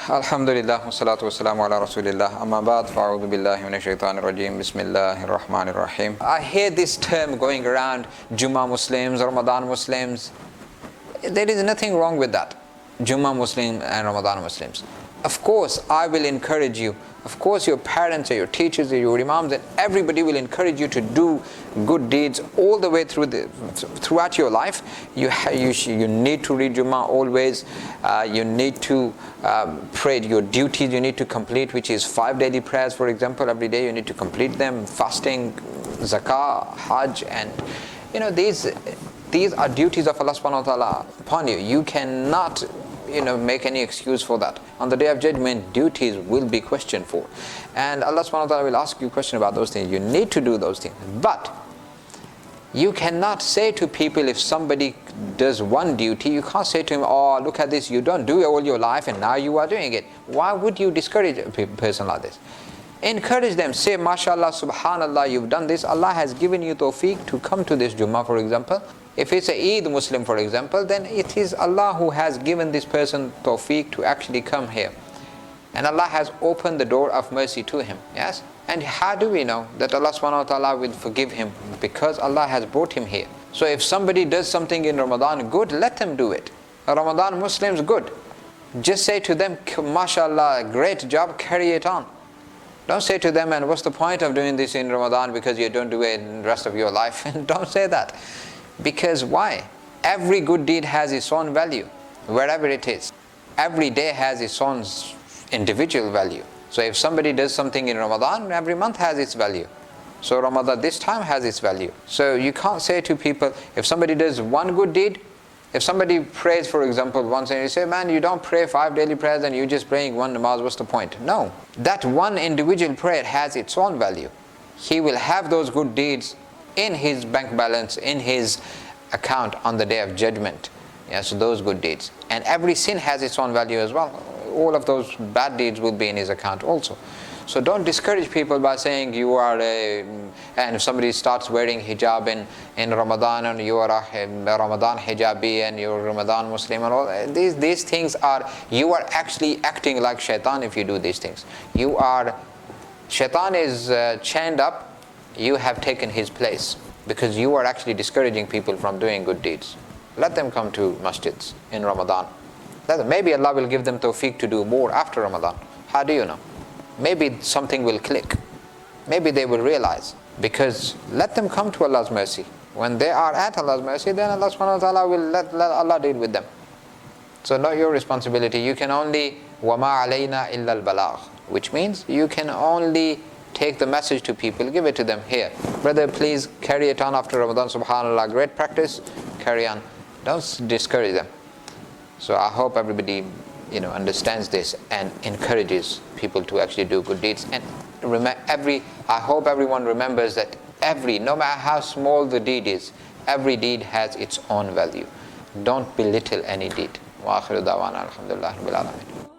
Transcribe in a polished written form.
Alhamdulillah, wassalatu wassalamu ala rasulillah, amma ba'd, fa'udhu billahi minash shaitanir rajim, bismillahir rahmanir rahim. I hear this term going around, Jummah Muslims, Ramadan Muslims. There is nothing wrong with that, Jummah Muslim and Ramadan Muslims. Of course, I will encourage you. Of course, your parents, or your teachers, or your imams, and everybody will encourage you to do good deeds all the way throughout your life. You need to read Jummah always. You need to pray your duties. You need to complete, which is 5 daily prayers, for example, every day. You need to complete them. Fasting, zakah, hajj, and these are duties of Allah subhanahu wa ta'ala upon you. You cannot make any excuse for that. On the day of judgment, duties will be questioned for, and Allah subhanahu wa ta'ala will ask you a question about those things. You need to do those things, but you cannot say to people, if somebody does one duty, you can't say to him, oh, look at this, you don't do it all your life and now you are doing it. Why would you discourage a person like this? Encourage them. Say, mashallah, subhanallah, you've done this. Allah has given you tawfiq to come to this Jummah, for example. If it's a Eid Muslim, for example, then it is Allah who has given this person tawfiq to actually come here. And Allah has opened the door of mercy to him. Yes? And how do we know that Allah subhanahu wa ta'ala will forgive him? Because Allah has brought him here. So if somebody does something in Ramadan good, let them do it. Ramadan Muslims, good. Just say to them, mashallah, great job, carry it on. Don't say to them, and what's the point of doing this in Ramadan because you don't do it in the rest of your life? Don't say that. Because why? Every good deed has its own value, wherever it is. Every day has its own individual value. So if somebody does something in Ramadan, every month has its value. So Ramadan this time has its value. So you can't say to people, if somebody does one good deed, if somebody prays, for example, once, and you say, man, you don't pray 5 daily prayers and you're just praying one namaz, what's the point? No. That one individual prayer has its own value. He will have those good deeds in his bank balance, in his account on the day of judgment. Yes, those good deeds. And every sin has its own value as well. All of those bad deeds will be in his account also. So don't discourage people by saying you are and if somebody starts wearing hijab in Ramadan and you are a Ramadan Hijabi and you're Ramadan Muslim and all, these things are, you are actually acting like shaitan if you do these things. Shaitan is chained up. You have taken his place because you are actually discouraging people from doing good deeds. Let them come to masjids in Ramadan. Maybe Allah will give them tawfiq to do more after Ramadan. How do you know? Maybe something will click. Maybe they will realize. Because let them come to Allah's mercy. When they are at Allah's mercy, then Allah subhanahu wa ta'ala will let Allah deal with them. So not your responsibility. You can only وَمَا عَلَيْنَا إِلَّا الْبَلَاغِ, which means you can only take the message to people, give it to them. Here, brother, please carry it on after Ramadan. Subhanallah, great practice, carry on. Don't discourage them. So I hope everybody understands this and encourages people to actually do good deeds. And I hope everyone remembers that no matter how small the deed is, every deed has its own value. Don't belittle any deed. Wa akhiru da'wana alhamdulillah rabbil alamin.